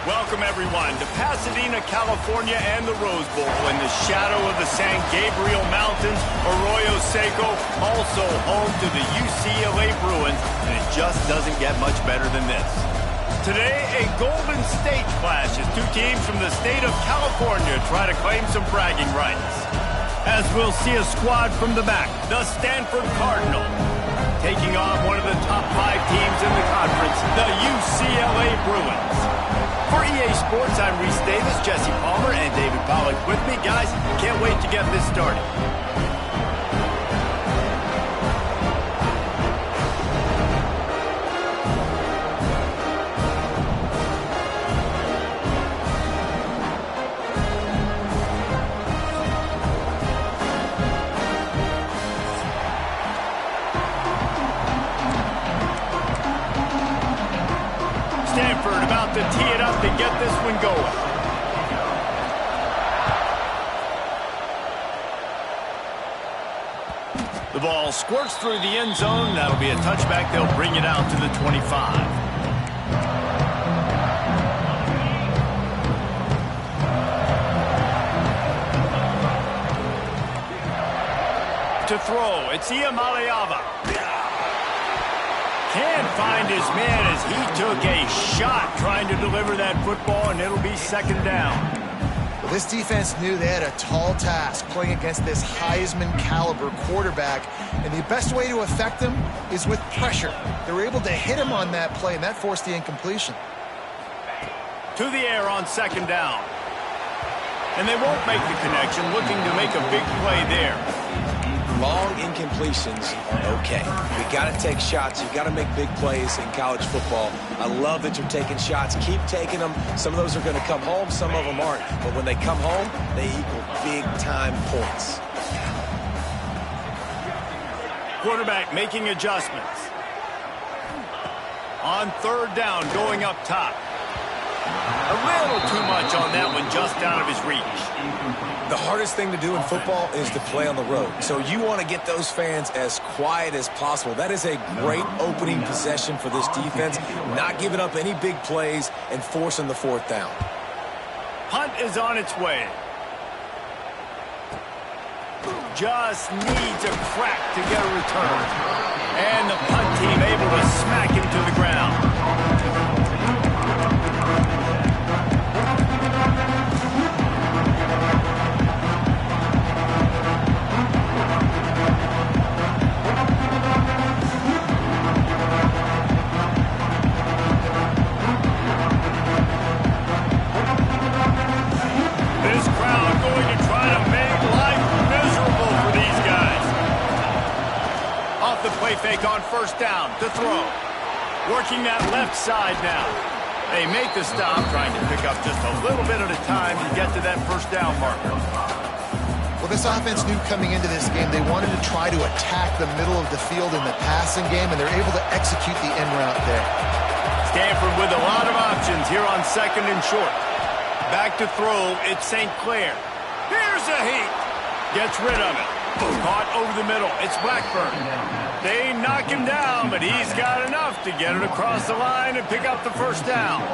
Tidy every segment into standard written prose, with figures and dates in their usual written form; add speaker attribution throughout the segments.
Speaker 1: Welcome, everyone, to Pasadena, California and the Rose Bowl in the shadow of the San Gabriel Mountains. Arroyo Seco, also home to the UCLA Bruins, and it just doesn't get much better than this. Today, a Golden State clash as two teams from the state of California try to claim some bragging rights. As we'll see a squad from the back, the Stanford Cardinals, taking on one of the top 5 teams in the conference, the UCLA Bruins. For EA Sports, I'm Reese Davis, Jesse Palmer, and David Pollack with me. Guys, can't wait to get this started. Stanford about to tee it up to get this one going. The ball squirts through the end zone. That'll be a touchback. They'll bring it out to the 25. To throw, it's Iamaleava. Can't find his man as he took a shot trying to deliver that football, and it'll be second down.
Speaker 2: Well, this defense knew they had a tall task playing against this Heisman caliber quarterback, and the best way to affect him is with pressure. They were able to hit him on that play, and that forced the incompletion.
Speaker 1: To the air on second down. And they won't make the connection, looking to make a big play there.
Speaker 3: Long incompletions are okay. We got to take shots. You got to make big plays in college football. I love that you're taking shots. Keep taking them. Some of those are going to come home. Some of them aren't. But when they come home, they equal big-time points.
Speaker 1: Quarterback making adjustments. On third down, going up top. A little too much on that one, just out of his reach.
Speaker 3: The hardest thing to do in football is to play on the road. So you want to get those fans as quiet as possible. That is a great opening possession for this defense. Not giving up any big plays and forcing the fourth down.
Speaker 1: Punt is on its way. Just needs a crack to get a return. And the punt team able to smack him to the ground. Fake on first down to throw. Working that left side now. They make the stop, trying to pick up just a little bit at a time to get to that first down marker.
Speaker 2: Well, this offense knew coming into this game they wanted to try to attack the middle of the field in the passing game, and they're able to execute the in route there.
Speaker 1: Stanford with a lot of options here on second and short. Back to throw, it's St. Clair. Here's a heat. Gets rid of it. Caught over the middle. It's Blackburn. They knock him down, but he's got enough to get it across the line and pick up the first down.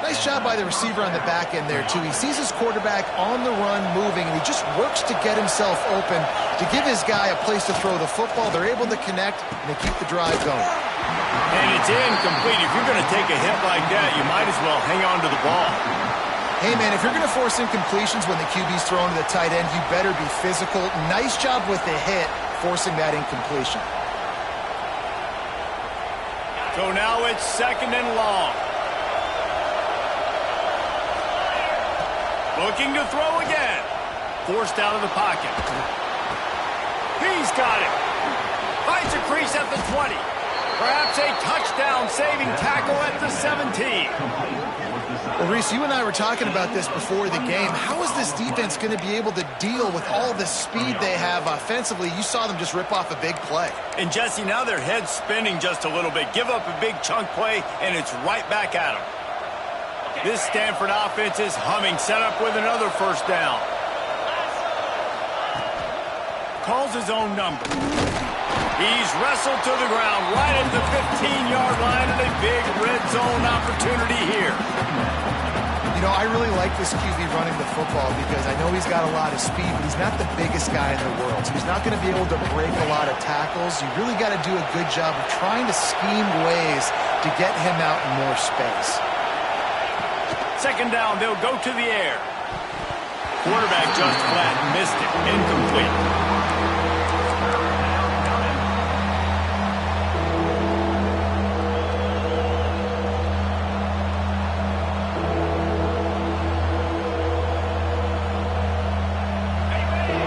Speaker 2: Nice job by the receiver on the back end there, too. He sees his quarterback on the run moving, and he just works to get himself open to give his guy a place to throw the football. They're able to connect, and they keep the drive going.
Speaker 1: And it's incomplete. If you're going to take a hit like that, you might as well hang on to the ball.
Speaker 2: Hey, man, if you're going to force incompletions when the QB's throwing to the tight end, you better be physical. Nice job with the hit, forcing that incompletion.
Speaker 1: So now it's second and long. Looking to throw again. Forced out of the pocket. He's got it. Finds a crease at the 20. Perhaps a touchdown-saving tackle at the 17.
Speaker 2: Well, Reese, you and I were talking about this before the game. How is this defense going to be able to deal with all the speed they have offensively? You saw them just rip off a big play.
Speaker 1: And, Jesse, now their head's spinning just a little bit. Give up a big chunk play, and it's right back at them. This Stanford offense is humming, set up with another first down. Calls his own number. He's wrestled to the ground right at the 15-yard line, and a big red zone opportunity here.
Speaker 2: I really like this QB running the football because I know he's got a lot of speed, but he's not the biggest guy in the world. So he's not going to be able to break a lot of tackles. You really got to do a good job of trying to scheme ways to get him out in more space.
Speaker 1: Second down, they'll go to the air. Quarterback just flat missed it. Incomplete.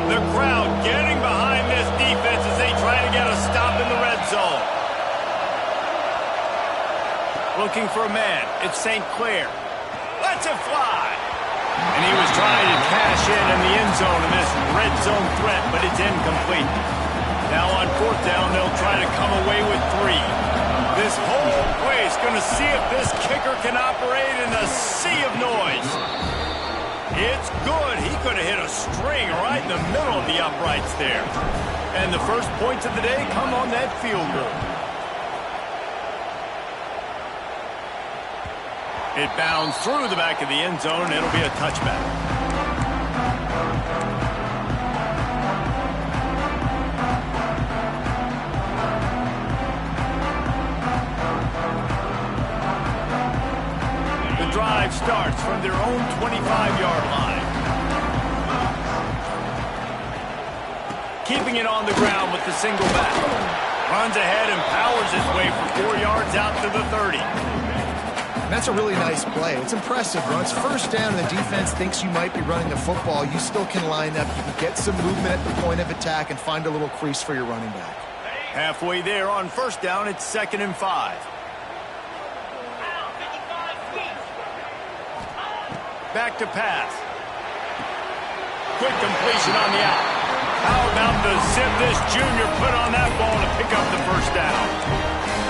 Speaker 1: The crowd getting behind this defense as they try to get a stop in the red zone. Looking for a man. It's St. Clair. Lets it fly. And he was trying to cash in the end zone in this red zone threat, but it's incomplete. Now on fourth down, they'll try to come away with 3. This whole place going to see if this kicker can operate in a sea of noise. It's good. He could have hit a string right in the middle of the uprights there. And the first points of the day come on that field goal. It bounds through the back of the end zone, and it'll be a touchback. The drive starts from their own 25-yard line. Keeping it on the ground with the single back. Runs ahead and powers his way for 4 yards out to the 30.
Speaker 2: That's a really nice play. It's impressive. When it's first down and the defense thinks you might be running the football, you still can line up. You can get some movement at the point of attack and find a little crease for your running back.
Speaker 1: Halfway there on first down, it's 2nd and 5. Back to pass. Quick completion on the out. How about the zip this junior put on that ball to pick up the first down?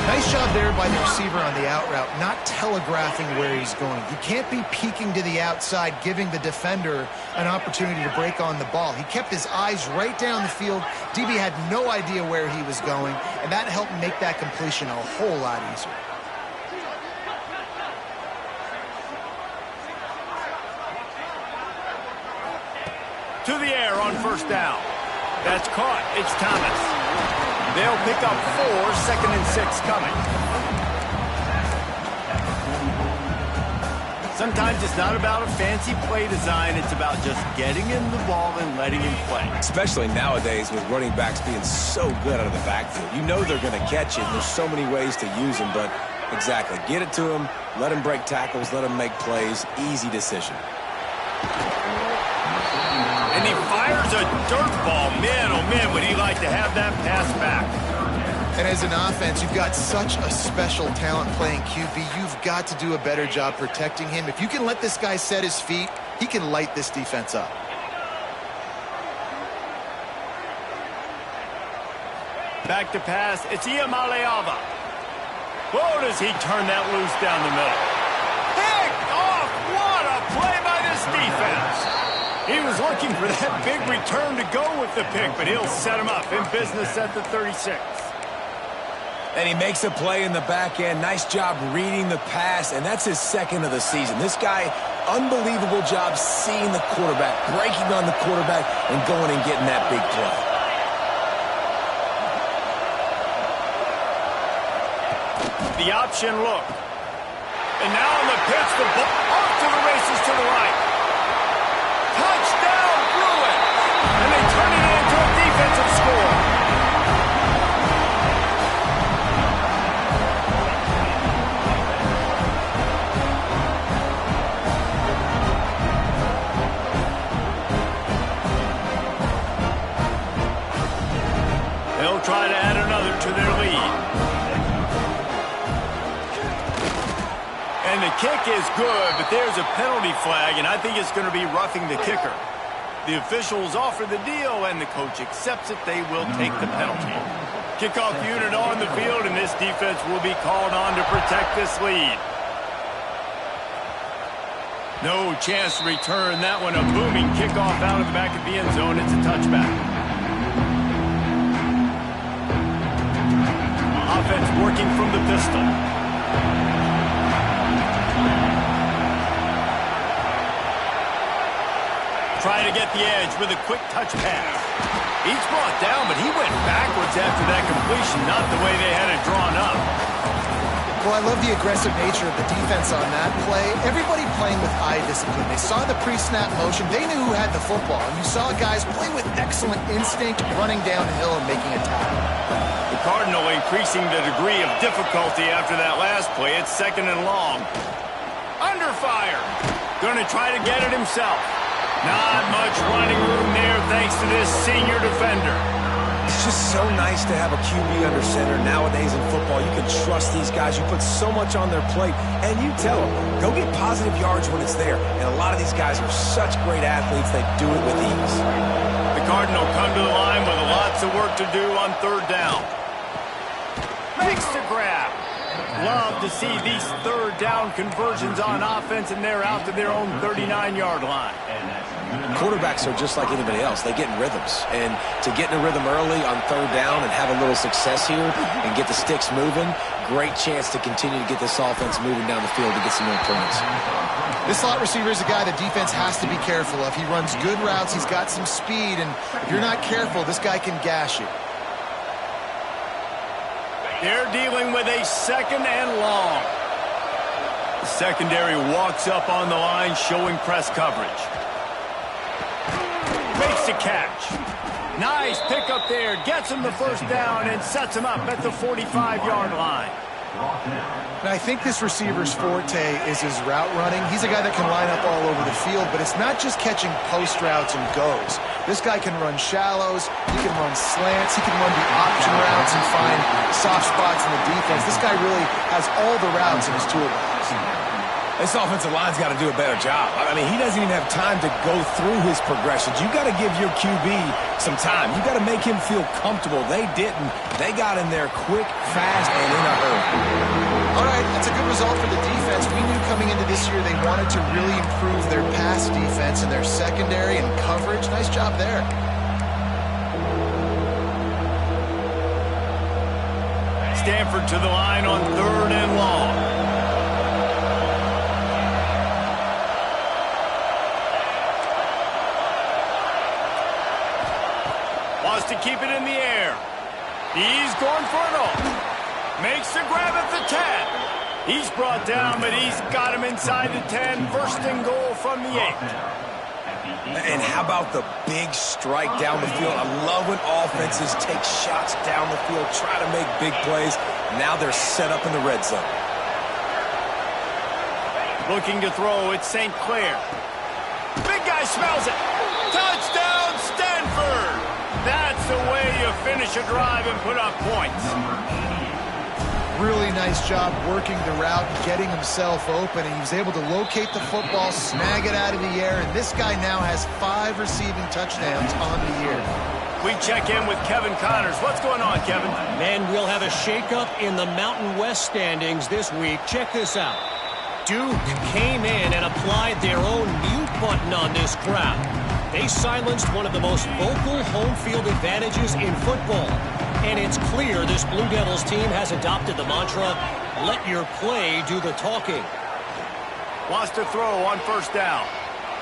Speaker 2: Nice job there by the receiver on the out route, not telegraphing where he's going. You can't be peeking to the outside, giving the defender an opportunity to break on the ball. He kept his eyes right down the field. DB had no idea where he was going, and that helped make that completion a whole lot easier.
Speaker 1: To the air on first down. That's caught. It's Thomas. They'll pick up 4, 2nd and 6 coming. Sometimes it's not about a fancy play design. It's about just getting him the ball and letting him play.
Speaker 3: Especially nowadays with running backs being so good out of the backfield. You know they're going to catch it. There's so many ways to use them, but exactly. Get it to him, let him break tackles, let him make plays. Easy decision.
Speaker 1: And he fires a dirt ball. Man, oh man, would he like to have that pass back.
Speaker 2: And as an offense, you've got such a special talent playing QB. You've got to do a better job protecting him. If you can let this guy set his feet, he can light this defense up.
Speaker 1: Back to pass. It's Iamaleava. Whoa, does he turn that loose down the middle. Picked off. What a play by this defense. He was looking for that big return to go with the pick, but he'll set him up in business at the 36.
Speaker 3: And he makes a play in the back end. Nice job reading the pass, and that's his 2nd of the season. This guy, unbelievable job seeing the quarterback, breaking on the quarterback, and going and getting that big play.
Speaker 1: The option look. And now on the pitch, the ball off to the races to the right. Touchdown, Bruins! And they turn it into a defensive score. They'll try to add another to their lead. And the kick is good, but there's a penalty flag, and I think it's going to be roughing the kicker. The officials offer the deal, and the coach accepts it. They will take the penalty. Kickoff unit on the field, and this defense will be called on to protect this lead. No chance to return that one. A booming kickoff out of the back of the end zone. It's a touchback. Offense working from the pistol. to get the edge with a quick touch pass. He's brought down, but he went backwards after that completion, not the way they had it drawn up.
Speaker 2: Well, I love the aggressive nature of the defense on that play. Everybody playing with eye discipline. They saw the pre-snap motion. They knew who had the football. And you saw guys play with excellent instinct, running downhill and making a tackle.
Speaker 1: The Cardinal increasing the degree of difficulty after that last play. It's 2nd and long. Under fire. Going to try to get it himself. Not much running room there thanks to this senior defender.
Speaker 3: It's just so nice to have a QB under center nowadays in football. You can trust these guys. You put so much on their plate, and you tell them, go get positive yards when it's there. And a lot of these guys are such great athletes, they do it with ease.
Speaker 1: The Cardinal come to the line with lots of work to do on 3rd down. Makes the grab. Love to see these 3rd down conversions on offense, and they're out to their own 39-yard line.
Speaker 3: Quarterbacks are just like anybody else. They get in rhythms. And to get in a rhythm early on 3rd down and have a little success here and get the sticks moving, great chance to continue to get this offense moving down the field to get some more points.
Speaker 2: This slot receiver is a guy the defense has to be careful of. He runs good routes. He's got some speed. And if you're not careful, this guy can gash you.
Speaker 1: They're dealing with a 2nd and long. The secondary walks up on the line, showing press coverage. Makes the catch. Nice pickup there. Gets him the 1st down and sets him up at the 45-yard line.
Speaker 2: And I think this receiver's forte is his route running. He's a guy that can line up all over the field, but it's not just catching post routes and goes. This guy can run shallows, he can run slants, he can run the option routes and find soft spots in the defense. This guy really has all the routes in his toolbox.
Speaker 3: This offensive line's got to do a better job. I mean, he doesn't even have time to go through his progressions. You got to give your QB some time. You got to make him feel comfortable. They didn't. They got in there quick, fast, and in a hurry.
Speaker 2: All right, that's a good result for the defense. We knew coming into this year they wanted to really improve their pass defense and their secondary and coverage. Nice job there.
Speaker 1: Stanford to the line on 3rd and long. To keep it in the air. He's going for it all. Makes the grab at the 10. He's brought down, but he's got him inside the 10. 1st and goal from the 8.
Speaker 3: And how about the big strike down the field? I love when offenses take shots down the field, try to make big plays. Now they're set up in the red zone.
Speaker 1: Looking to throw, it's St. Clair. Big guy smells it. Touchdown, Stanford! That's the way you finish a drive and put up points.
Speaker 2: Really nice job working the route, getting himself open, and he was able to locate the football, snag it out of the air, and this guy now has 5 receiving touchdowns on the year.
Speaker 1: We check in with Kevin Connors. What's going on, Kevin?
Speaker 4: Men, we'll have a shakeup in the Mountain West standings this week. Check this out. Duke came in and applied their own mute button on this crowd. They silenced one of the most vocal home field advantages in football. And it's clear this Blue Devils team has adopted the mantra, let your play do the talking.
Speaker 1: Wants to throw on 1st down.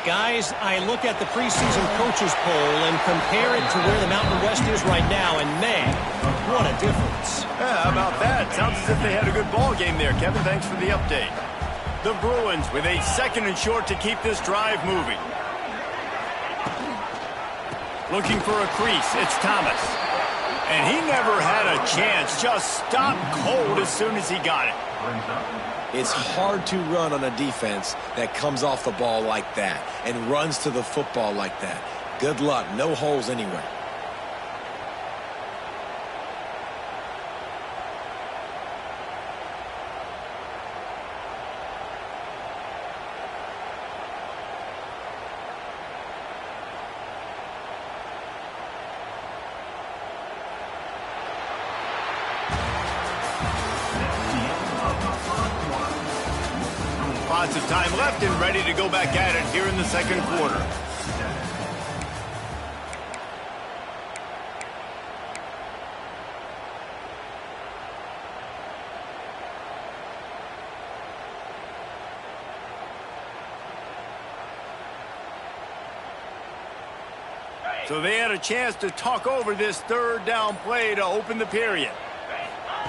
Speaker 4: Guys, I look at the preseason coaches poll and compare it to where the Mountain West is right now, and man, what a difference.
Speaker 1: Yeah, how about that? Sounds as if they had a good ball game there, Kevin. Thanks for the update. The Bruins with a 2nd and short to keep this drive moving. Looking for a crease, it's Thomas. And he never had a chance, just stopped cold as soon as he got it.
Speaker 3: It's hard to run on a defense that comes off the ball like that and runs to the football like that. Good luck, no holes anywhere.
Speaker 1: Lots of time left and ready to go back at it here in the 2nd quarter. So they had a chance to talk over this third down play to open the period.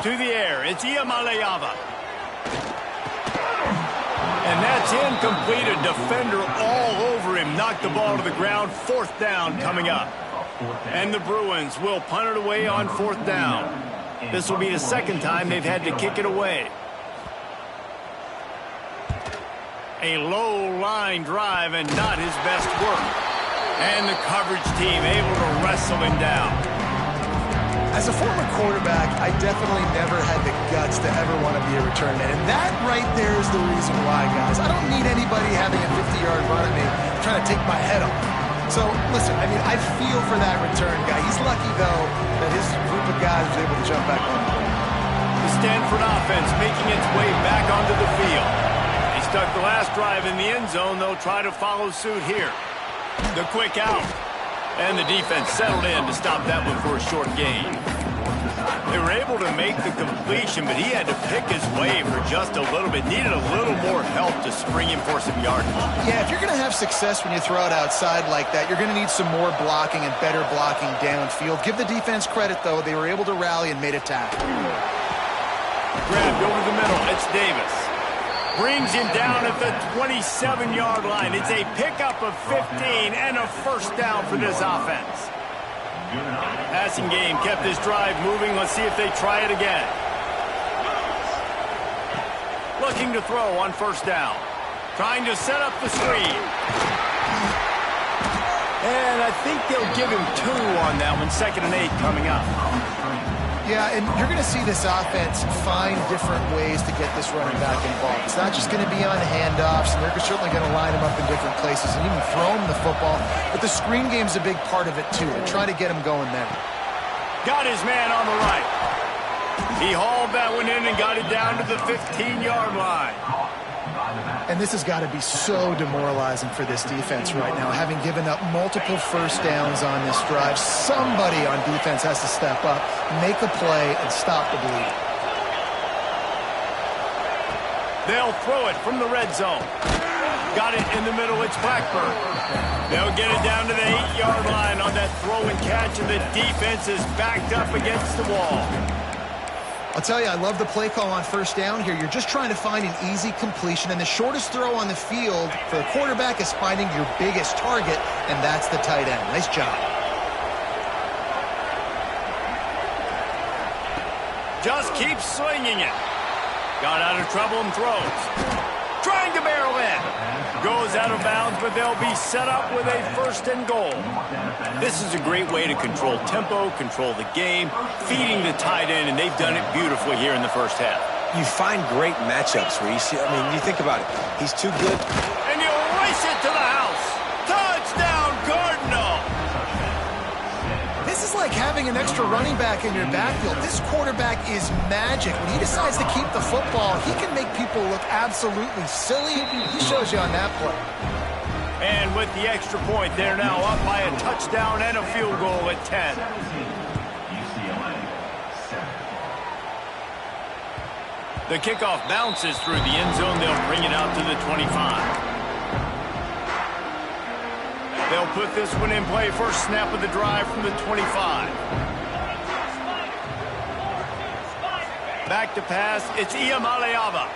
Speaker 1: To the air, it's Iamaleava. And that's incomplete. A defender all over him. Knocked the ball to the ground. Fourth down coming up. And the Bruins will punt it away on fourth down. This will be the second time they've had to kick it away. A low line drive and not his best work. And the coverage team able to wrestle him down.
Speaker 2: As a former quarterback, I definitely never had the guts to ever want to be a return man. And that right there is the reason why, guys. I don't need anybody having a 50-yard run at me trying to take my head off. So, listen, I mean, I feel for that return guy. He's lucky, though, that his group of guys was able to jump back on the board.
Speaker 1: The Stanford offense making its way back onto the field. They stuck the last drive in the end zone. They'll try to follow suit here. The quick out. And the defense settled in to stop that one for a short gain. They were able to make the completion, but he had to pick his way for just a little bit. Needed a little more help to spring him for some yardage.
Speaker 2: Yeah, if you're going to have success when you throw it outside like that, you're going to need some more blocking and better blocking downfield. Give the defense credit, though. They were able to rally and made a tackle.
Speaker 1: Grabbed over the middle. It's Davis. Brings him down at the 27-yard line. It's a pickup of 15 and a first down for this offense. Passing game kept this drive moving. Let's see if they try it again. Looking to throw on first down. Trying to set up the screen. And I think they'll give him 2 on that one. 2nd and 8 coming up.
Speaker 2: Yeah, and you're going to see this offense find different ways to get this running back involved. It's not just going to be on handoffs, and they're certainly going to line him up in different places and even throw him the football. But the screen game's a big part of it, too. They're trying to get him going there.
Speaker 1: Got his man on the right. He hauled that one in and got it down to the 15-yard line.
Speaker 2: And this has got to be so demoralizing for this defense right now, having given up multiple first downs on this drive. Somebody on defense has to step up, make a play, and stop the bleed.
Speaker 1: They'll throw it from the red zone. Got it in the middle. It's Blackburn. They'll get it down to the 8-yard line on that throw and catch, and the defense is backed up against the wall.
Speaker 2: I'll tell you, I love the play call on first down here. You're just trying to find an easy completion, and the shortest throw on the field for the quarterback is finding your biggest target, and that's the tight end. Nice job.
Speaker 1: Just keep swinging it. Got out of trouble and throws. Trying to barrel in. Goes out of bounds, but they'll be set up with a 1st and goal. This is a great way to control tempo, control the game, feeding the tight end, and they've done it beautifully here in the first half.
Speaker 3: You find great matchups where you see, I mean, you think about it. He's too good.
Speaker 1: And you'll race it to the house. Touchdown, Cardinal.
Speaker 2: This is like having an extra running back in your backfield. This quarterback is magic. When he decides to keep the football, he can make people look absolutely silly. He shows you on that play.
Speaker 1: And with the extra point, they're now up by a touchdown and a field goal at 10. The kickoff bounces through the end zone. They'll bring it out to the 25. They'll put this one in play. First snap of the drive from the 25. Back to pass. It's Iamaleava.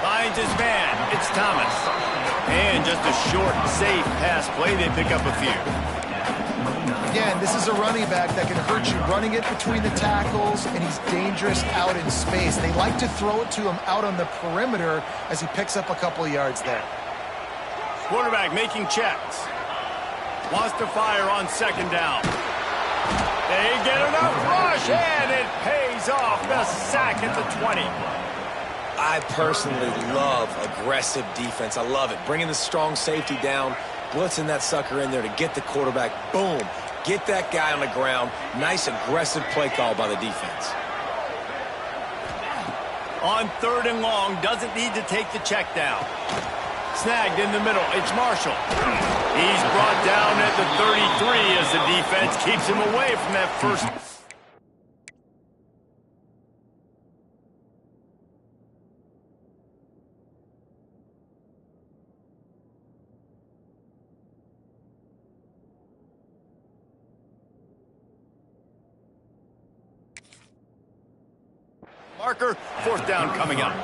Speaker 1: Finds his man. It's Thomas. And just a short, safe pass play. They pick up a few.
Speaker 2: Again, this is a running back that can hurt you running it between the tackles, and he's dangerous out in space. They like to throw it to him out on the perimeter as he picks up a couple of yards there.
Speaker 1: Quarterback making checks. Wants to fire on 2nd down. They get enough rush, and it pays off. The sack at the 20.
Speaker 3: I personally love aggressive defense. I love it. Bringing the strong safety down, blitzing that sucker in there to get the quarterback. Boom. Get that guy on the ground. Nice aggressive play call by the defense.
Speaker 1: On 3rd and long, doesn't need to take the check down. Snagged in the middle. It's Marshall. He's brought down at the 33 as the defense keeps him away from that first. Marker, fourth down coming up.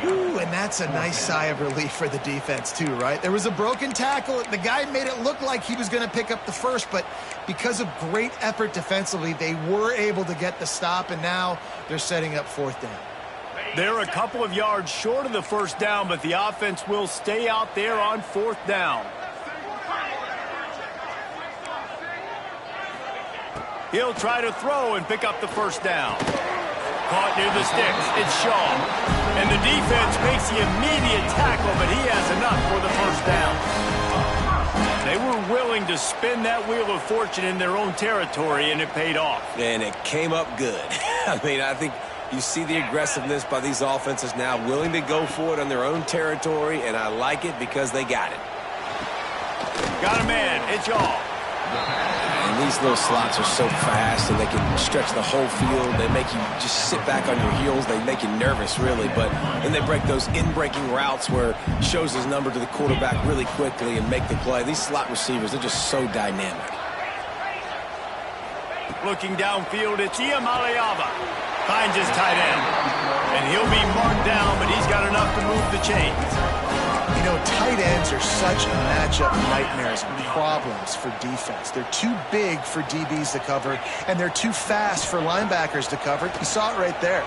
Speaker 2: Ooh, and that's a nice sigh of relief for the defense too, right? There was a broken tackle. The guy made it look like he was going to pick up the first, but because of great effort defensively, they were able to get the stop, and now they're setting up fourth down.
Speaker 1: They're a couple of yards short of the first down, but the offense will stay out there on fourth down. He'll try to throw and pick up the first down. Caught near the sticks. It's Shaw. And the defense makes the immediate tackle, but he has enough for the first down. They were willing to spin that wheel of fortune in their own territory, and it paid off.
Speaker 3: And it came up good. I mean, I think you see the aggressiveness by these offenses now, willing to go for it on their own territory, and I like it because they got it.
Speaker 1: Got a man. It's Shaw.
Speaker 3: And these little slots are so fast, and they can stretch the whole field. They make you just sit back on your heels. They make you nervous, really. But then they break those in-breaking routes where it shows his number to the quarterback really quickly and make the play. These slot receivers, they're just so dynamic.
Speaker 1: Looking downfield, it's Iamaleava. Finds his tight end. And he'll be marked down, but he's got enough to move the chains.
Speaker 2: You know, tight ends are such matchup nightmares and problems for defense. They're too big for DBs to cover, and they're too fast for linebackers to cover. You saw it right there.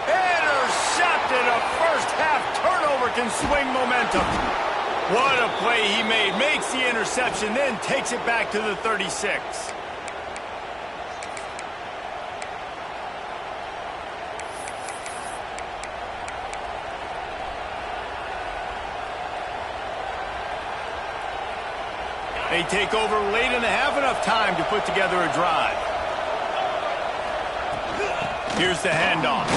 Speaker 1: Intercepted. A first-half turnover can swing momentum. What a play he made. Makes the interception, then takes it back to the 36. They take over late and have enough time to put together a drive. Here's the handoff.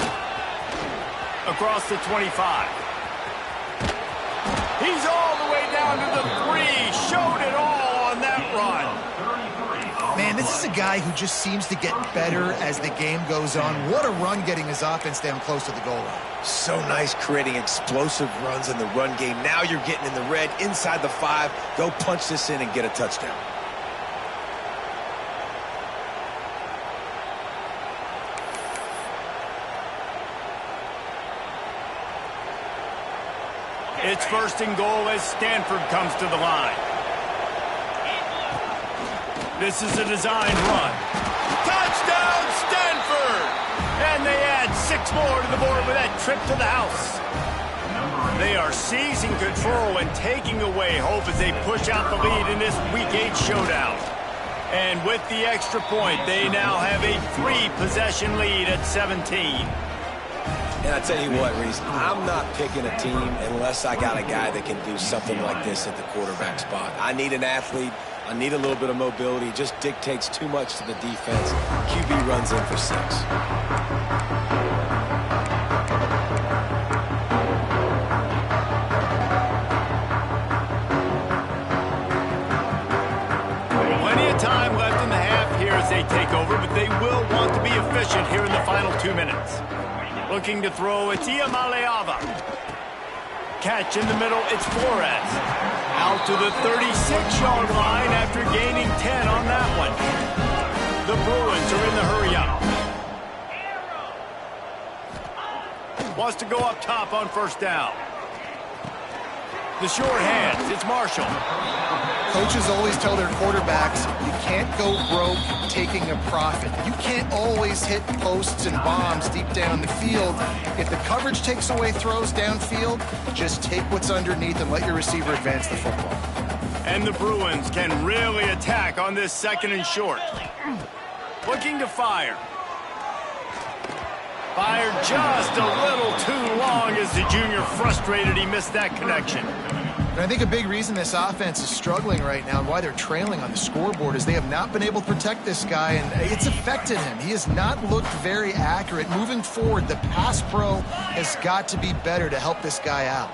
Speaker 1: Across the 25. He's all the way down to the 3. Showed it all on that run.
Speaker 2: Man, this is a guy who just seems to get better as the game goes on. What a run getting his offense down close to the goal line.
Speaker 3: So nice creating explosive runs in the run game. Now you're getting in the red, inside the 5. Go punch this in and get a touchdown.
Speaker 1: It's first and goal as Stanford comes to the line. This is a design run. Touchdown, Stanford! And they add 6 more to the board with that trip to the house. They are seizing control and taking away hope as they push out the lead in this Week 8 showdown. And with the extra point, they now have a 3-possession lead at 17.
Speaker 3: And I tell you what, Reese, I'm not picking a team unless I got a guy that can do something like this at the quarterback spot. I need an athlete. I need a little bit of mobility. It just dictates too much to the defense. QB runs in for 6.
Speaker 1: Plenty of time left in the half here as they take over, but they will want to be efficient here in the final 2 minutes. Looking to throw, it's Iamaleava. Catch in the middle, it's Flores. Out to the 36-yard line after gaining 10 on that one. The Bruins are in the hurry-up. Wants to go up top on first down. The short hands, it's Marshall.
Speaker 2: Coaches always tell their quarterbacks, you can't go broke taking a profit. You can't always hit posts and bombs deep down the field. If the coverage takes away throws downfield, just take what's underneath and let your receiver advance the football.
Speaker 1: And the Bruins can really attack on this second and short. Looking to fire. Fired just a little too long as the junior frustrated he missed that connection.
Speaker 2: And I think a big reason this offense is struggling right now and why they're trailing on the scoreboard is they have not been able to protect this guy, and it's affected him. He has not looked very accurate. Moving forward, the pass pro has got to be better to help this guy out.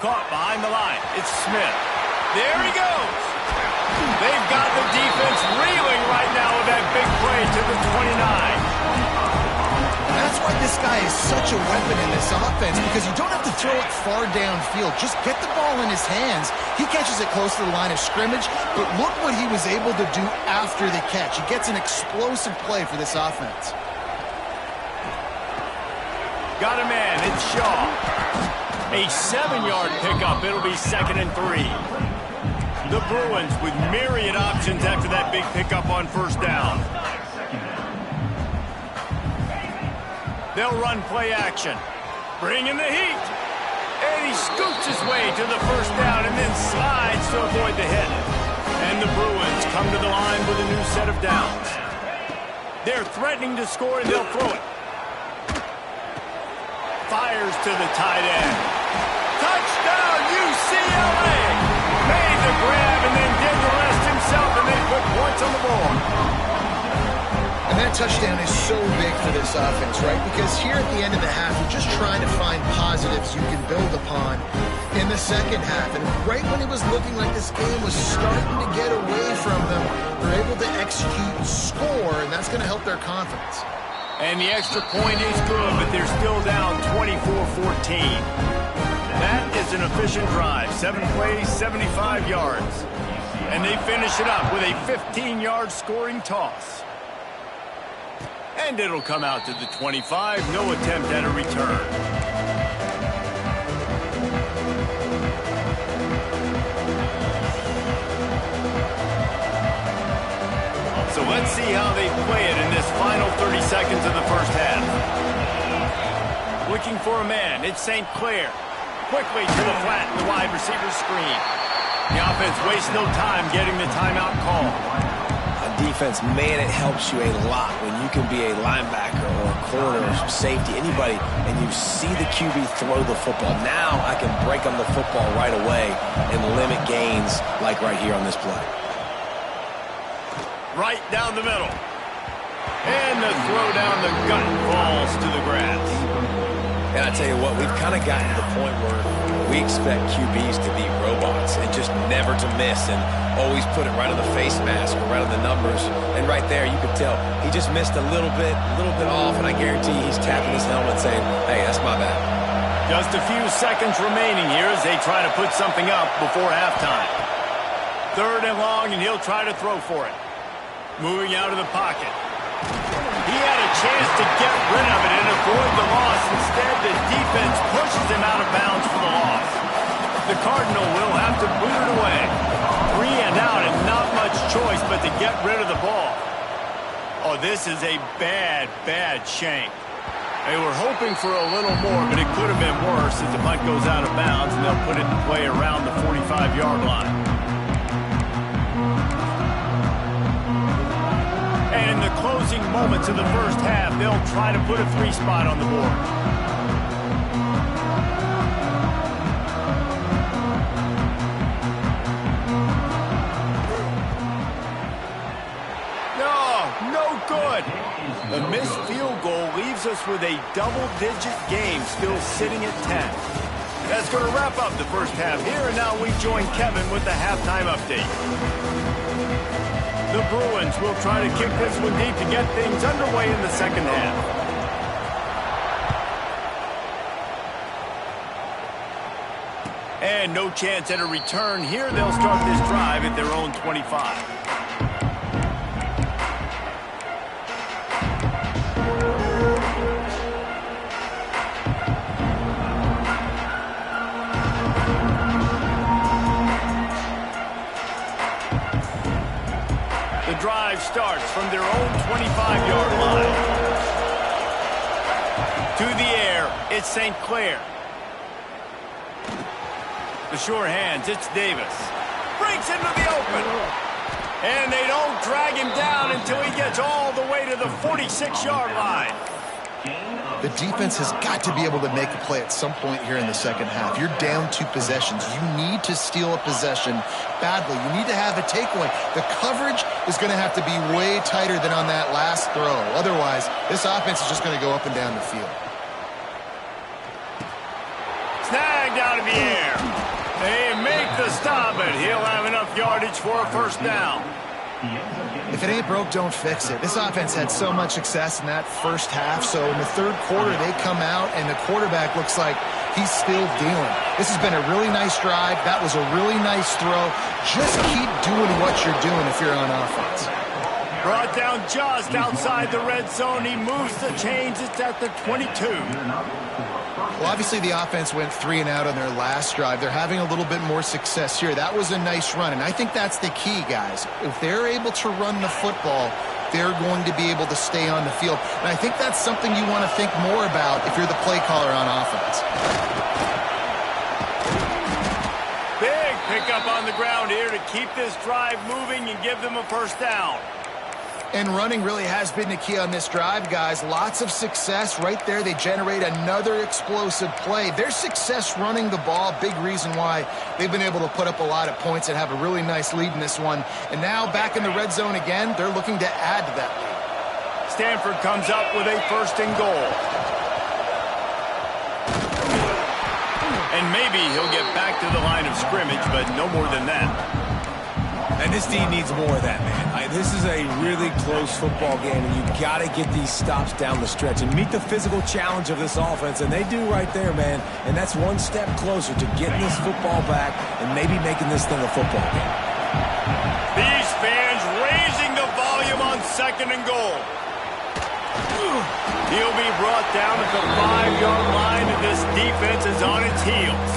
Speaker 1: Caught behind the line. It's Smith. There he goes. They've got the defense reeling right now with that big play to the 29.
Speaker 2: That's why this guy is such a weapon in this offense, because you don't have to throw it far downfield. Just get the ball in his hands. He catches it close to the line of scrimmage, but look what he was able to do after the catch. He gets an explosive play for this offense.
Speaker 1: Got a man, it's Shaw. A 7-yard pickup. It'll be 2nd and 3. The Bruins with myriad options after that big pickup on first down. They'll run play action. Bring in the heat. And he scoots his way to the first down and then slides to avoid the hit. And the Bruins come to the line with a new set of downs. They're threatening to score and they'll throw it. Fires to the tight end. Touchdown, UCLA! Made the grab and then did the rest himself, and they put points on the board.
Speaker 2: And that touchdown is so big for this offense, right? Because here at the end of the half, you're just trying to find positives you can build upon in the second half. And right when it was looking like this game was starting to get away from them, they're able to execute, score, and that's going to help their confidence.
Speaker 1: And the extra point is good, but they're still down 24-14. That is an efficient drive. 7 plays, 75 yards. And they finish it up with a 15-yard scoring toss. And it'll come out to the 25. No attempt at a return. So let's see how they play it in this final 30 seconds of the first half. Looking for a man, it's St. Clair. Quickly to the flat, the wide receiver screen. The offense wastes no time getting the timeout call.
Speaker 3: On defense, man, it helps you a lot when you can be a linebacker or a corner or safety, anybody, and you see the QB throw the football. Now I can break on the football right away and limit gains like right here on this play.
Speaker 1: Right down the middle. And the throw down the gut falls to the grass.
Speaker 3: And I tell you what, we've kind of gotten to the point where we expect QBs to be robots and just never to miss and always put it right on the face mask or right on the numbers. And right there, you could tell he just missed a little bit off, and I guarantee he's tapping his helmet saying, hey, that's my bad.
Speaker 1: Just a few seconds remaining here as they try to put something up before halftime. 3rd and long, and he'll try to throw for it. Moving out of the pocket. He had a chance to get rid of it and avoid the loss. Instead, the defense pushes him out of bounds for the loss. The Cardinal will have to boot it away. 3 and out and not much choice but to get rid of the ball. Oh, this is a bad shank. They were hoping for a little more, but it could have been worse as the punt goes out of bounds and they'll put it in play around the 45-yard line. And in the closing moments of the first half, they'll try to put a 3 spot on the board. No good. The missed field goal leaves us with a double-digit game still sitting at 10. That's going to wrap up the first half here, and now we join Kevin with the halftime update. The Bruins will try to kick this one deep to get things underway in the second half. And no chance at a return here. They'll start this drive at their own 25. The drive starts from their own 25-yard line. To the air, it's St. Clair. The sure hands, it's Davis. Breaks into the open. And they don't drag him down until he gets all the way to the 46-yard line.
Speaker 2: The defense has got to be able to make a play at some point here in the second half. You're down 2 possessions. You need to steal a possession badly. You need to have a takeaway. The coverage is going to have to be way tighter than on that last throw. Otherwise, this offense is just going to go up and down the field.
Speaker 1: Snagged out of the air. They make the stop, but he'll have enough yardage for a first down.
Speaker 2: If it ain't broke, don't fix it. This offense had so much success in that first half, so in the third quarter they come out and the quarterback looks like he's still dealing. This has been a really nice drive. That was a really nice throw. Just keep doing what you're doing if you're on offense.
Speaker 1: Brought down just outside the red zone. He moves the chains. It's at the 22.
Speaker 2: Well, obviously the offense went 3 and out on their last drive. They're having a little bit more success here. That was a nice run, and I think that's the key, guys. If they're able to run the football, they're going to be able to stay on the field. And I think that's something you want to think more about if you're the play caller on offense.
Speaker 1: Big pickup on the ground here to keep this drive moving and give them a first down.
Speaker 2: And running really has been the key on this drive, guys. Lots of success right there. They generate another explosive play. Their success running the ball, big reason why they've been able to put up a lot of points and have a really nice lead in this one. And now back in the red zone again, they're looking to add to that lead.
Speaker 1: Stanford comes up with a first and goal. And maybe he'll get back to the line of scrimmage, but no more than that.
Speaker 3: And this team needs more of that, man. This is a really close football game, and you've got to get these stops down the stretch and meet the physical challenge of this offense, and they do right there, man. And that's one step closer to getting this football back and maybe making this thing a football game.
Speaker 1: These fans raising the volume on second and goal. He'll be brought down at the 5-yard line, and this defense is on its heels.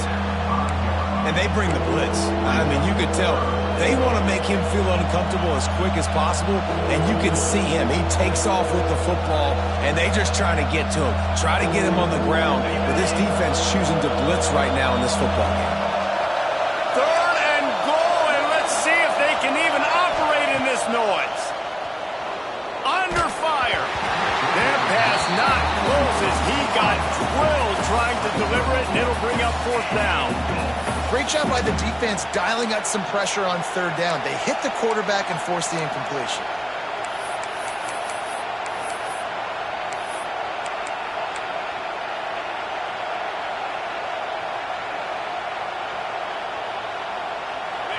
Speaker 3: And they bring the blitz. I mean, you could tell they want to make him feel uncomfortable as quick as possible, and you can see him. He takes off with the football, and they just try to get to him, try to get him on the ground. But this defense choosing to blitz right now in this football game.
Speaker 1: Third and goal, and let's see if they can even operate in this noise. Under fire. That pass not close as he got drilled trying to deliver it, and it'll bring up fourth down.
Speaker 2: Great job by the defense dialing out some pressure on third down. They hit the quarterback and forced the incompletion.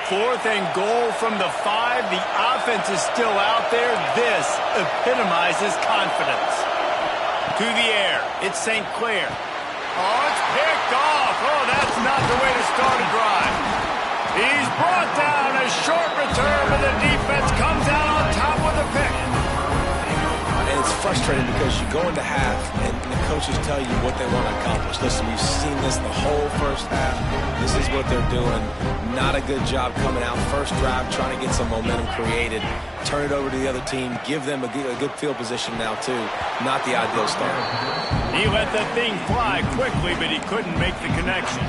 Speaker 1: Fourth and goal from the 5. The offense is still out there. This epitomizes confidence. To the air. It's St. Clair. Oh, it's picked off. Oh, that's not the way to start a drive. He's brought down. A short return, but the defense comes out on top with a pick.
Speaker 3: And it's frustrating because you go into half and the coaches tell you what they want to accomplish. Listen, we've seen this the whole first half. This is what they're doing. Not a good job coming out first drive, trying to get some momentum created. Turn it over to the other team. Give them a good field position now, too. Not the ideal start.
Speaker 1: He let that thing fly quickly, but he couldn't make the connection.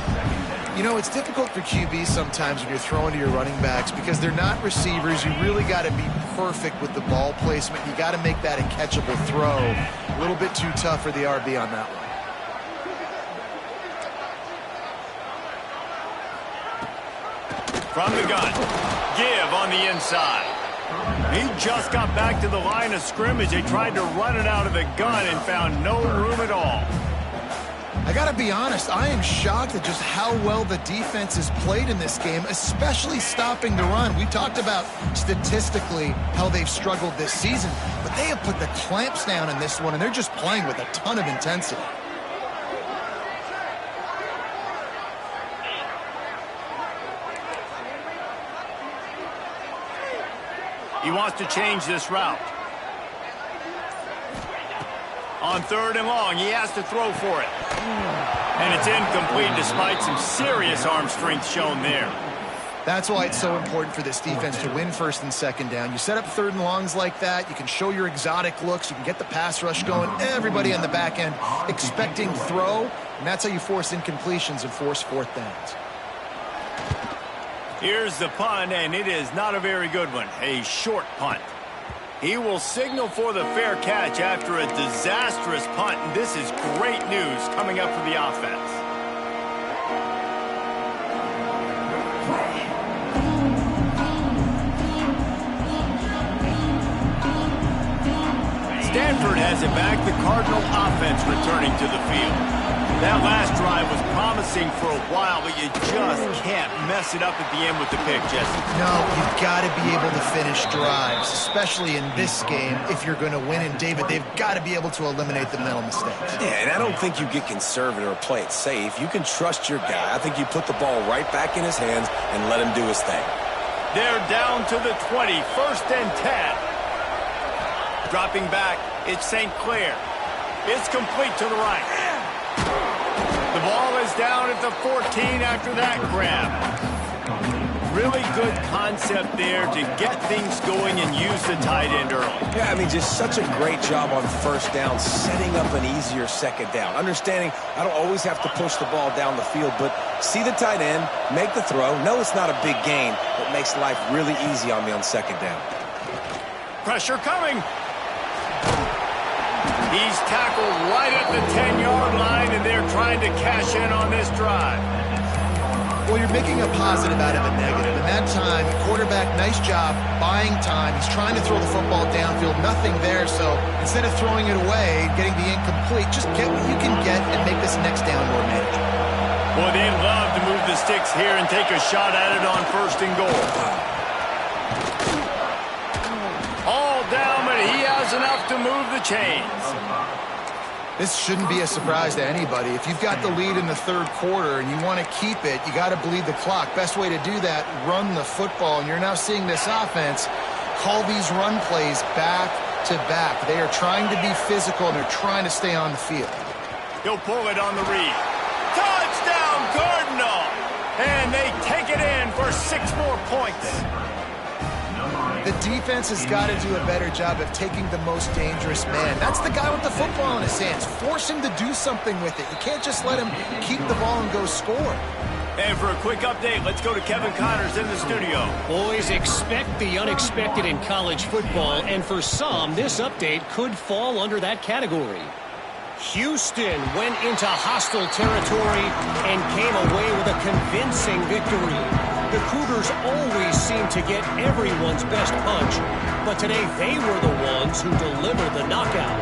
Speaker 2: You know, it's difficult for QBs sometimes when you're throwing to your running backs because they're not receivers. You really got to be perfect with the ball placement. You got to make that a catchable throw. A little bit too tough for the RB on that one.
Speaker 1: From the gun, give on the inside. He just got back to the line of scrimmage. They tried to run it out of the gun and found no room at all.
Speaker 2: I got to be honest, I am shocked at just how well the defense has played in this game, especially stopping the run. We talked about statistically how they've struggled this season, but they have put the clamps down in this one, and they're just playing with a ton of intensity.
Speaker 1: He wants to change this route. On third and long, he has to throw for it. And it's incomplete despite some serious arm strength shown there.
Speaker 2: That's why it's so important for this defense to win first and second down. You set up third and longs like that, you can show your exotic looks, you can get the pass rush going, everybody on the back end expecting throw, and that's how you force incompletions and force fourth downs.
Speaker 1: Here's the punt, and it is not a very good one. A short punt. He will signal for the fair catch after a disastrous punt, and this is great news coming up for the offense. Stanford has it back. The Cardinal offense returning to the field. That last drive was promising for a while, but you just can't mess it up at the end with the pick, Jesse.
Speaker 2: No, you've got to be able to finish drives, especially in this game. If you're going to win, and David, they've got to be able to eliminate the mental mistakes.
Speaker 3: Yeah, and I don't think you get conservative or play it safe. You can trust your guy. I think you put the ball right back in his hands and let him do his thing. They're
Speaker 1: down to the 20, 1st and 10. Dropping back, it's St. Clair. It's complete to the right. The ball is down at the 14 after that grab. Really good concept there to get things going and use the tight end early.
Speaker 3: Yeah, I mean, just such a great job on 1st down, setting up an easier 2nd down. Understanding I don't always have to push the ball down the field, but see the tight end, make the throw. No, it's not a big gain, but makes life really easy on me on 2nd down.
Speaker 1: Pressure coming. He's tackled right at the 10-yard line, and they're trying to cash in on this drive.
Speaker 2: Well, you're making a positive out of a negative. And that time, quarterback, nice job buying time. He's trying to throw the football downfield. Nothing there, so instead of throwing it away, getting the incomplete, just get what you can get and make this next down more manageable.
Speaker 1: Boy, they'd love to move the sticks here and take a shot at it on 1st and goal. All down, but he has enough to move the chains.
Speaker 2: This shouldn't be a surprise to anybody. If you've got the lead in the 3rd quarter and you want to keep it, you got to bleed the clock. Best way to do that, run the football. And you're now seeing this offense call these run plays back to back. They are trying to be physical, and they're trying to stay on the field.
Speaker 1: He'll pull it on the read. Touchdown, Cardinal! And they take it in for 6 more points.
Speaker 2: The defense has got to do a better job of taking the most dangerous man. That's the guy with the football in his hands. Force him to do something with it. You can't just let him keep the ball and go score.
Speaker 1: And for a quick update, let's go to Kevin Connors in the studio.
Speaker 4: Boys, expect the unexpected in college football, and for some, this update could fall under that category. Houston went into hostile territory and came away with a convincing victory. The Cougars always seem to get everyone's best punch, but today they were the ones who delivered the knockout.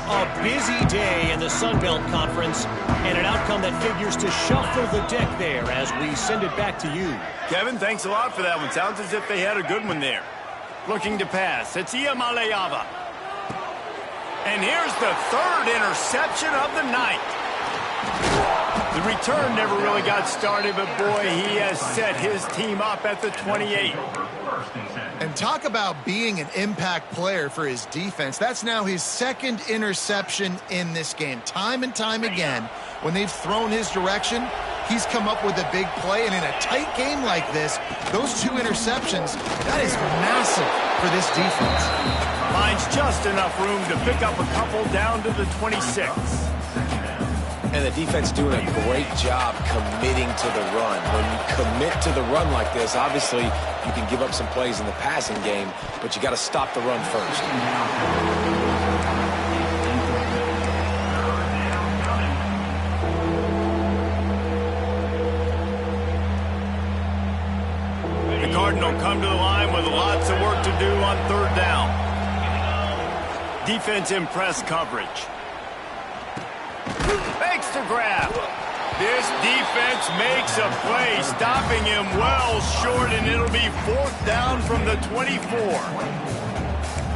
Speaker 4: A busy day in the Sun Belt Conference, and an outcome that figures to shuffle the deck there as we send it back to you.
Speaker 1: Kevin, thanks a lot for that one. Sounds as if they had a good one there. Looking to pass. It's Iamaleava. And here's the 3rd interception of the night. The return never really got started, but boy, he has set his team up at the 28.
Speaker 2: And talk about being an impact player for his defense. That's now his 2nd interception in this game. Time and time again, when they've thrown his direction, he's come up with a big play. And in a tight game like this, those 2 interceptions, that is massive for this defense.
Speaker 1: Finds just enough room to pick up a couple down to the 26.
Speaker 3: And the defense doing a great job committing to the run. When you commit to the run like this, obviously you can give up some plays in the passing game, but you got to stop the run first.
Speaker 1: The Cardinals come to the line with lots of work to do on 3rd down. Defense in press coverage. Makes the grab. This defense makes a play, stopping him well short, and it'll be 4th down from the 24.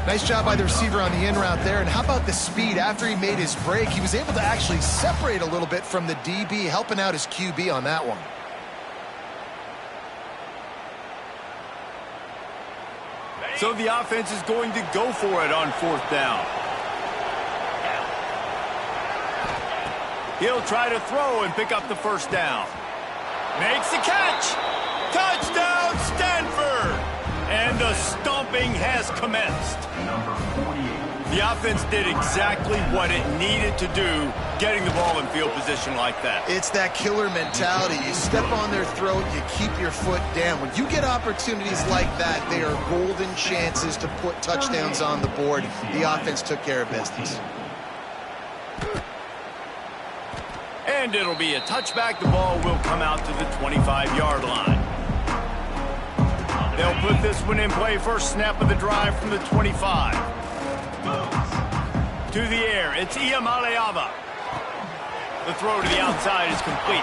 Speaker 2: Nice job by the receiver on the in route there. And how about the speed? After he made his break, he was able to actually separate a little bit from the DB, helping out his QB on that one.
Speaker 1: So the offense is going to go for it on 4th down. He'll try to throw and pick up the 1st down. Makes the catch. Touchdown, Stanford! And the stomping has commenced. The offense did exactly what it needed to do, getting the ball in field position like that.
Speaker 2: It's that killer mentality. You step on their throat, you keep your foot down. When you get opportunities like that, they are golden chances to put touchdowns on the board. The offense took care of business.
Speaker 1: And it'll be a touchback. The ball will come out to the 25-yard line. They'll put this one in play. First snap of the drive from the 25. To the air, it's Iamaleava. The throw to the outside is complete.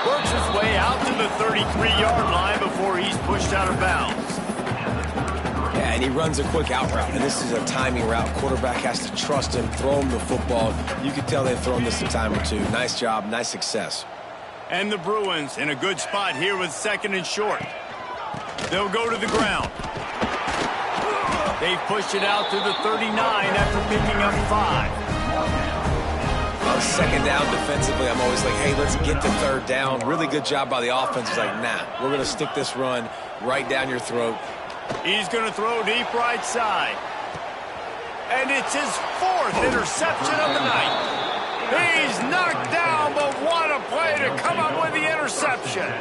Speaker 1: Works his way out to the 33-yard line before he's pushed out of bounds.
Speaker 3: Yeah, and he runs a quick out route, and this is a timing route. Quarterback has to trust him, throw him the football. You can tell they've thrown this a time or two. Nice job, nice success.
Speaker 1: And the Bruins in a good spot here with 2nd and short. They'll go to the ground. They've pushed it out to the 39 after picking up 5.
Speaker 3: 2nd down defensively, I'm always like, hey, let's get to 3rd down. Really good job by the offense. It's like, nah, we're going to stick this run right down your throat.
Speaker 1: He's going to throw deep right side. And it's his 4th interception of the night. He's knocked down, but what a play to come up with the interception.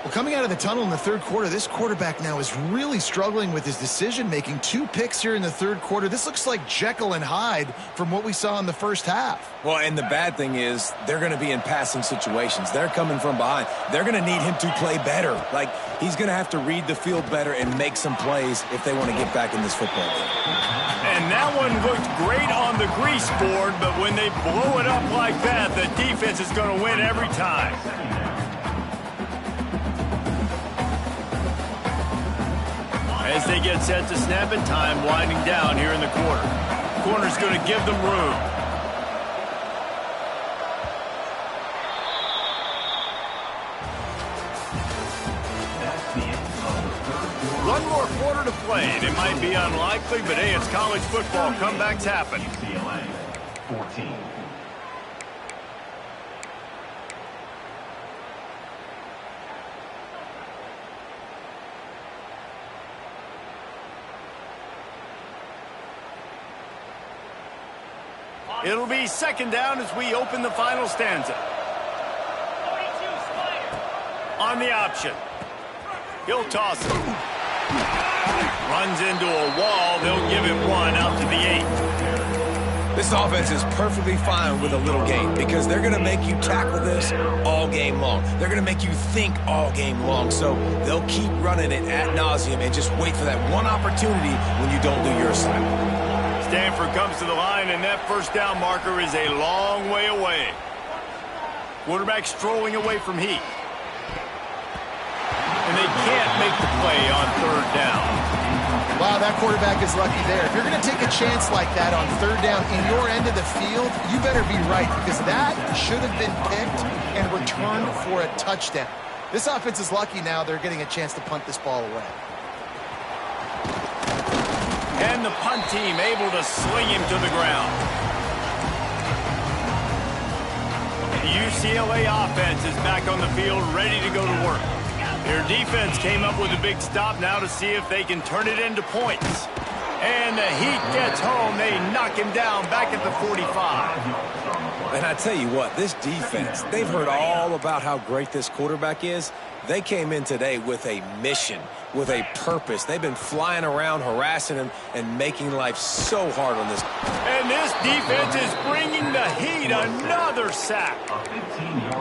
Speaker 2: Well, coming out of the tunnel in the 3rd quarter, this quarterback now is really struggling with his decision-making. 2 picks here in the 3rd quarter. This looks like Jekyll and Hyde from what we saw in the 1st half.
Speaker 3: Well, and the bad thing is they're going to be in passing situations. They're coming from behind. They're going to need him to play better. Like, he's going to have to read the field better and make some plays if they want to get back in this football game.
Speaker 1: And that one looked great on the grease board, but when they blow it up like that, the defense is going to win every time. As they get set to snap it, time winding down here in the quarter. Corner's going to give them room. One more quarter to play, and it might be unlikely, but hey, it's college football. Comebacks happen.
Speaker 5: 14.
Speaker 1: It'll be 2nd down as we open the final stanza. On the option. He'll toss it. Runs into a wall. They'll give it 1 out to the 8.
Speaker 3: This offense is perfectly fine with a little game because they're going to make you tackle this all game long. They're going to make you think all game long. So they'll keep running it ad nauseum and just wait for that one opportunity when you don't do your assignment.
Speaker 1: Stanford comes to the line, and that 1st down marker is a long way away. Quarterback strolling away from heat. And they can't make the play on 3rd down.
Speaker 2: Wow, that quarterback is lucky there. If you're going to take a chance like that on 3rd down in your end of the field, you better be right, because that should have been picked and returned for a touchdown. This offense is lucky now they're getting a chance to punt this ball away.
Speaker 1: And the punt team able to sling him to the ground. The UCLA offense is back on the field, ready to go to work. Their defense came up with a big stop now to see if they can turn it into points. And the Heat gets home. They knock him down back at the 45.
Speaker 3: And I tell you what, this defense, they've heard all about how great this quarterback is. They came in today with a mission, with a purpose. They've been flying around, harassing him, and making life so hard on this.
Speaker 1: And this defense is bringing the Heat another sack.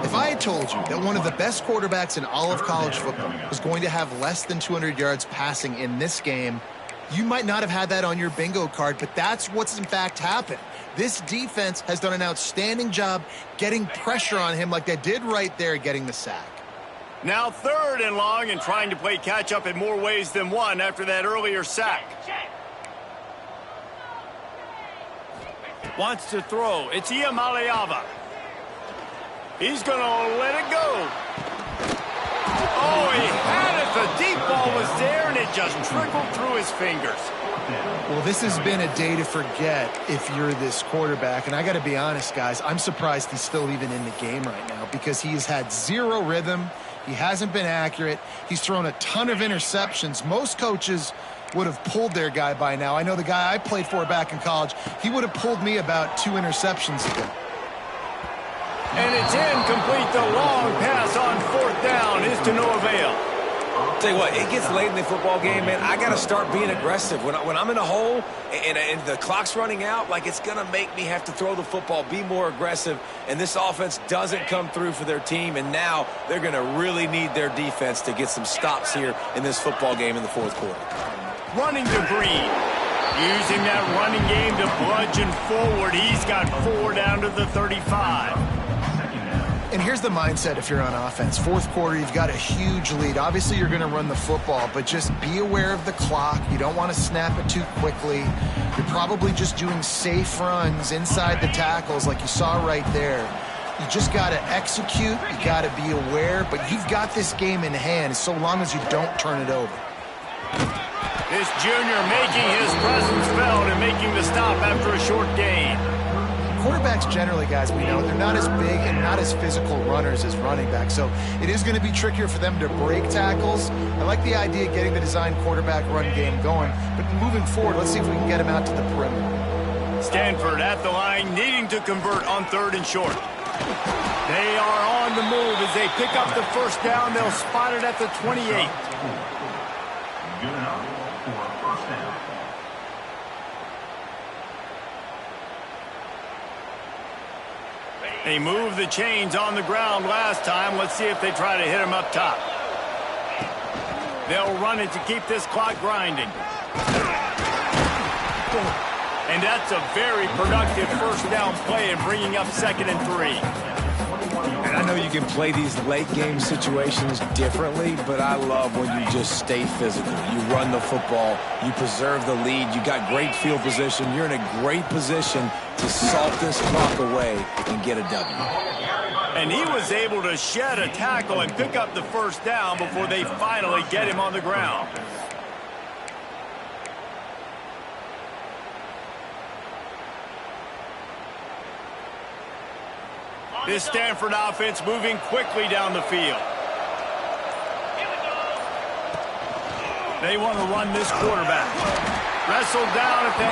Speaker 2: If I had told you that one of the best quarterbacks in all of college football was going to have less than 200 yards passing in this game, you might not have had that on your bingo card, but that's what's in fact happened. This defense has done an outstanding job getting pressure on him like they did right there, getting the sack.
Speaker 1: Now 3rd and long and trying to play catch-up in more ways than one after that earlier sack. Wants to throw. It's Iamaleava. He's going to let it go. Oh, he had it. The deep ball was there, and it just trickled through his fingers.
Speaker 2: Well, this has been a day to forget if you're this quarterback. And I got to be honest, guys, I'm surprised he's still even in the game right now because he has had zero rhythm. He hasn't been accurate. He's thrown a ton of interceptions. Most coaches would have pulled their guy by now. I know the guy I played for back in college, he would have pulled me about 2 interceptions ago.
Speaker 1: And it's incomplete. The long pass on 4th down is to no avail.
Speaker 3: Tell you what, it gets late in the football game, man. I got to start being aggressive. When I'm in a hole and the clock's running out, like it's going to make me have to throw the football, be more aggressive. And this offense doesn't come through for their team, and now they're going to really need their defense to get some stops here in this football game in the 4th quarter.
Speaker 1: Running to Green. Using that running game to bludgeon forward. He's got 4 down to the 35.
Speaker 2: And here's the mindset if you're on offense. Fourth quarter, you've got a huge lead. Obviously, you're going to run the football, but just be aware of the clock. You don't want to snap it too quickly. You're probably just doing safe runs inside the tackles like you saw right there. You just got to execute. You got to be aware, but you've got this game in hand so long as you don't turn it over.
Speaker 1: This junior making his presence felt and making the stop after a short gain.
Speaker 2: Quarterbacks generally, guys, we know, they're not as big and not as physical runners as running backs, so it is going to be trickier for them to break tackles. I like the idea of getting the design quarterback run game going, but moving forward, let's see if we can get him out to the perimeter.
Speaker 1: Stanford at the line, needing to convert on 3rd and short. They are on the move as they pick up the first down. They'll spot it at the 28.
Speaker 5: Good enough for a first down.
Speaker 1: They moved the chains on the ground last time. Let's see if they try to hit him up top. They'll run it to keep this clock grinding. And that's a very productive first down play and bringing up 2nd and 3.
Speaker 3: And I know you can play these late game situations differently, but I love when you just stay physical. You run the football, you preserve the lead, you got great field position, you're in a great position to salt this clock away and get a W.
Speaker 1: And he was able to shed a tackle and pick up the first down before they finally get him on the ground. This Stanford offense moving quickly down the field. They want to run this quarterback. Wrestled down at the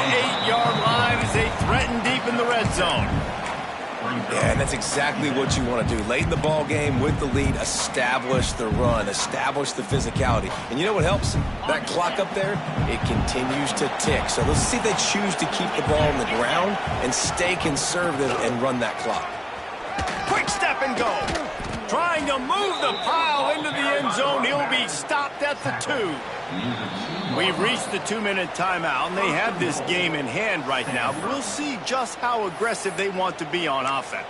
Speaker 1: 8-yard line as they threaten deep in the red zone.
Speaker 3: Yeah, and that's exactly what you want to do. Late in the ball game with the lead, establish the run, establish the physicality. And you know what helps? That clock up there, it continues to tick. So let's see if they choose to keep the ball on the ground and stay conservative and run that clock.
Speaker 1: Quick step and go. Trying to move the pile into the end zone. He'll be stopped at the 2. We've reached the 2-minute timeout, and they have this game in hand right now. But we'll see just how aggressive they want to be on offense.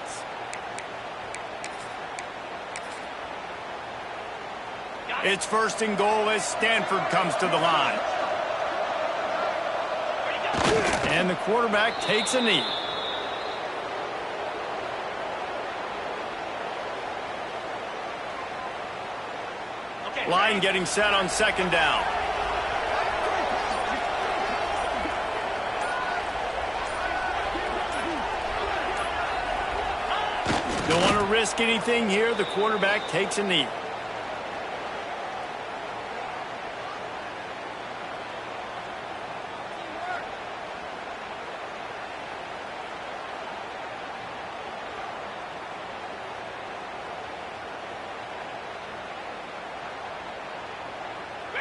Speaker 1: It's 1st and goal as Stanford comes to the line. And the quarterback takes a knee. Line getting set on 2nd down. Don't want to risk anything here. The quarterback takes a knee.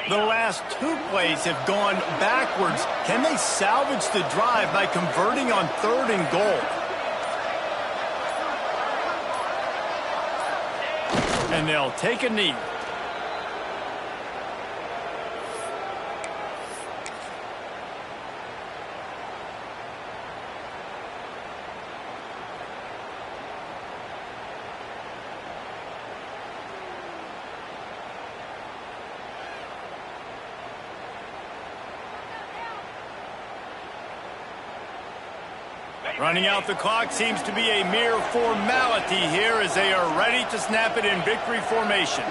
Speaker 1: The last 2 plays have gone backwards. Can they salvage the drive by converting on 3rd and goal? And they'll take a knee. Running out the clock seems to be a mere formality here as they are ready to snap it in victory formation.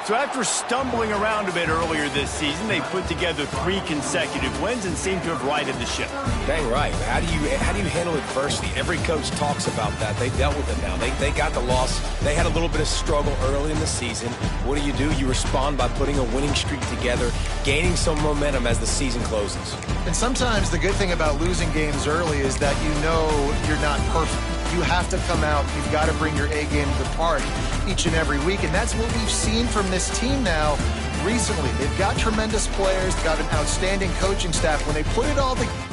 Speaker 1: So after stumbling around a bit earlier this season, they put together 3 consecutive wins and seem to have righted the ship.
Speaker 3: Dang right. How do you handle adversity? Every coach talks about that. They dealt with it now. They got the loss. They had a little bit of struggle early in the season. What do? You respond by putting a winning streak together, gaining some momentum as the season closes.
Speaker 2: And sometimes the good thing about losing games early is that you know you're not perfect. You have to come out. You've got to bring your A game to the park each and every week. And that's what we've seen from this team now recently. They've got tremendous players. They've got an outstanding coaching staff. When they put it all together,